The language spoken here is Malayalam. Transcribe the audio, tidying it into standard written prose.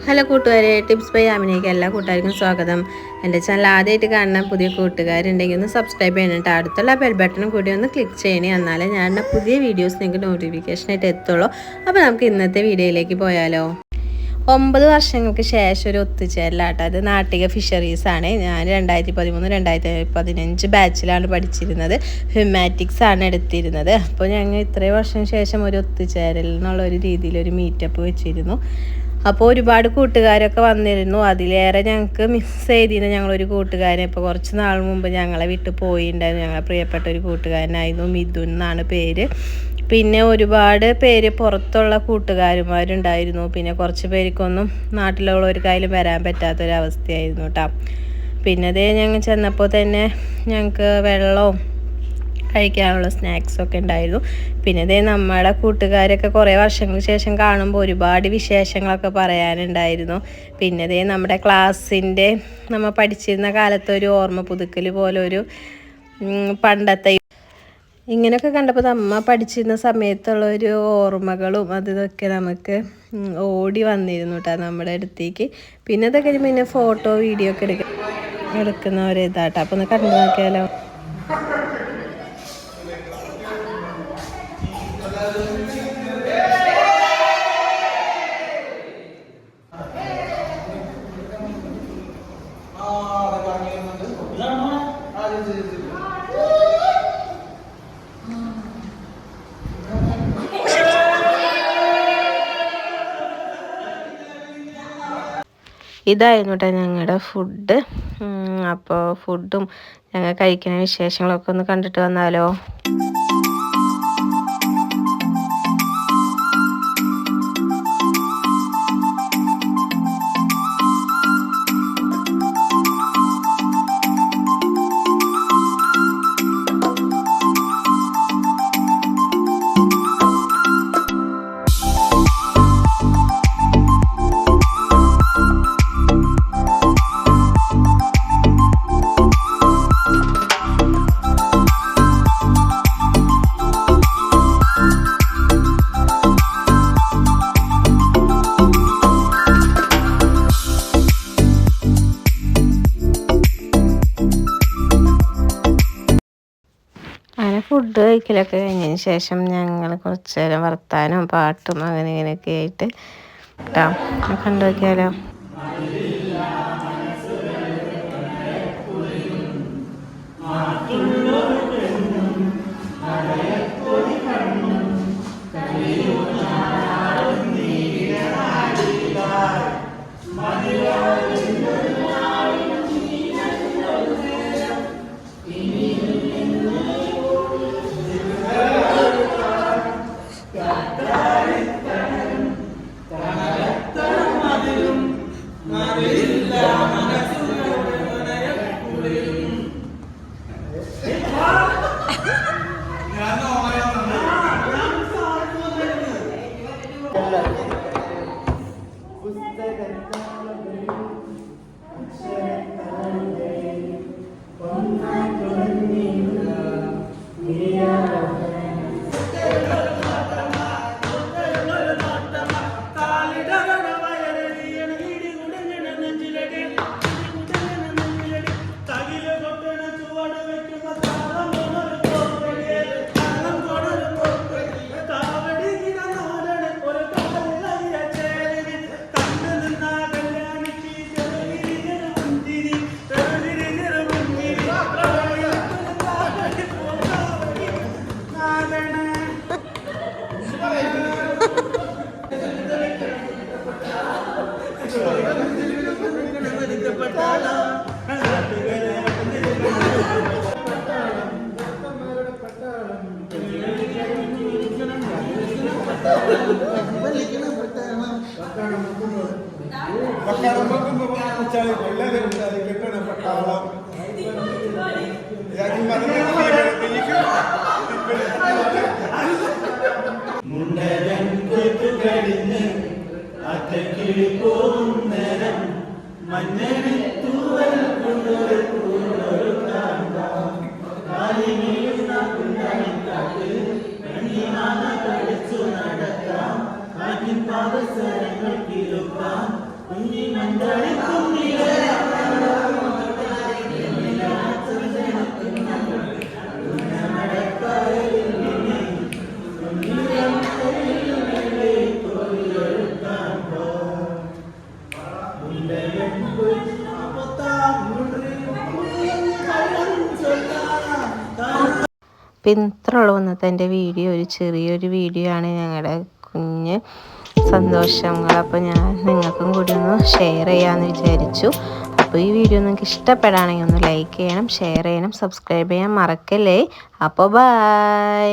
ഹലോ കൂട്ടുകാരെ, ടിപ്സ് ബൈ ആമിനയ്ക്ക് എല്ലാ കൂട്ടുകാർക്കും സ്വാഗതം. എൻ്റെ ചാനൽ ആദ്യമായിട്ട് കാണുന്ന പുതിയ കൂട്ടുകാരുണ്ടെങ്കിൽ ഒന്ന് സബ്സ്ക്രൈബ് ചെയ്യണം. അടുത്തുള്ള ബെൽ ബട്ടണും കൂടി ഒന്ന് ക്ലിക്ക് ചെയ്യണേ, എന്നാലേ ഞാൻ പുതിയ വീഡിയോസ് നിങ്ങൾക്ക് നോട്ടിഫിക്കേഷനായിട്ട് എത്തുള്ളൂ. അപ്പോൾ നമുക്ക് ഇന്നത്തെ വീഡിയോയിലേക്ക് പോയാലോ. 9 വർഷങ്ങൾക്ക് ശേഷം ഒരു ഒത്തുചേരലാട്ടോ. അത് നാട്ടിക ഫിഷറീസാണ്. ഞാൻ 2013-2015 ബാച്ചിലാണ് പഠിച്ചിരുന്നത്. ഹ്യൂമാറ്റിക്സ് ആണ് എടുത്തിരുന്നത്. അപ്പോൾ ഞങ്ങൾ ഇത്രയും വർഷം ശേഷം ഒരു ഒത്തുചേരൽ എന്നുള്ളൊരു രീതിയിലൊരു മീറ്റപ്പ് വെച്ചിരുന്നു. അപ്പോൾ ഒരുപാട് കൂട്ടുകാരൊക്കെ വന്നിരുന്നു. അതിലേറെ ഞങ്ങൾക്ക് മിസ് ചെയ്തിരുന്നു ഞങ്ങളൊരു കൂട്ടുകാരൻ. ഇപ്പോൾ കുറച്ച് നാൾ മുമ്പ് ഞങ്ങളെ വിട്ട് പോയിട്ടുണ്ടായിരുന്നു. ഞങ്ങളെ പ്രിയപ്പെട്ട ഒരു കൂട്ടുകാരനായിരുന്നു, മിഥുൻ എന്നാണ് പേര്. പിന്നെ ഒരുപാട് പേര് പുറത്തുള്ള കൂട്ടുകാരുമാരുണ്ടായിരുന്നു. പിന്നെ കുറച്ച് പേർക്കൊന്നും നാട്ടിലുള്ളവർക്കായാലും വരാൻ പറ്റാത്തൊരവസ്ഥയായിരുന്നു കേട്ടോ. പിന്നെ അതേ ഞങ്ങൾ ചെന്നപ്പോൾ തന്നെ ഞങ്ങൾക്ക് വെള്ളവും കഴിക്കാനുള്ള സ്നാക്സൊക്കെ ഉണ്ടായിരുന്നു. പിന്നെ ഇതേ നമ്മുടെ കൂട്ടുകാരൊക്കെ കുറേ വർഷങ്ങൾക്ക് ശേഷം കാണുമ്പോൾ ഒരുപാട് വിശേഷങ്ങളൊക്കെ പറയാനുണ്ടായിരുന്നു. പിന്നെ ഇതേ നമ്മുടെ ക്ലാസ്സിൻ്റെ നമ്മൾ പഠിച്ചിരുന്ന കാലത്തെ ഒരു ഓർമ്മ പുതുക്കൽ പോലെ ഒരു പണ്ടത്തെ ഇങ്ങനെയൊക്കെ കണ്ടപ്പോൾ നമ്മൾ പഠിച്ചിരുന്ന സമയത്തുള്ളൊരു ഓർമ്മകളും അതൊക്കെ നമുക്ക് ഓടി വന്നിരുന്നു കേട്ടോ നമ്മുടെ അടുത്തേക്ക്. പിന്നെ അതൊക്കെ പിന്നെ ഫോട്ടോ വീഡിയോ ഒക്കെ എടുക്കുന്ന ഒരു ഇതാട്ടോ. അപ്പോൾ ഒന്ന് കണ്ടു നോക്കിയാലോ. ഇതായിരുന്നു കേട്ടോ ഞങ്ങളുടെ ഫുഡ്. അപ്പോൾ ഫുഡും ഞങ്ങൾ കഴിക്കുന്ന വിശേഷങ്ങളൊക്കെ ഒന്ന് കണ്ടിട്ട് വന്നാലോ. അങ്ങനെ ഫുഡ് കഴിക്കലൊക്കെ കഴിഞ്ഞതിന് ശേഷം ഞങ്ങൾ കുറച്ച് നേരം വർത്താനവും പാട്ടും അങ്ങനെ ഇങ്ങനെയൊക്കെ ആയിട്ട് കേട്ടോ കണ്ടു നോക്കിയാലോ. അപ്പം ഇത്രയുള്ളൂ ഇന്നത്തെ എൻ്റെ വീഡിയോ. ഒരു ചെറിയൊരു വീഡിയോ ആണ് ഞങ്ങളുടെ കുഞ്ഞ് സന്തോഷങ്ങൾ. അപ്പോൾ ഞാൻ നിങ്ങൾക്കും കൂടി ഒന്ന് ഷെയർ ചെയ്യാമെന്ന് വിചാരിച്ചു. അപ്പോൾ ഈ വീഡിയോ നിങ്ങൾക്ക് ഇഷ്ടപ്പെടുകയാണെങ്കിൽ ഒന്ന് ലൈക്ക് ചെയ്യണം, ഷെയർ ചെയ്യണം, സബ്സ്ക്രൈബ് ചെയ്യാൻ മറക്കല്ലേ. അപ്പോൾ ബൈ.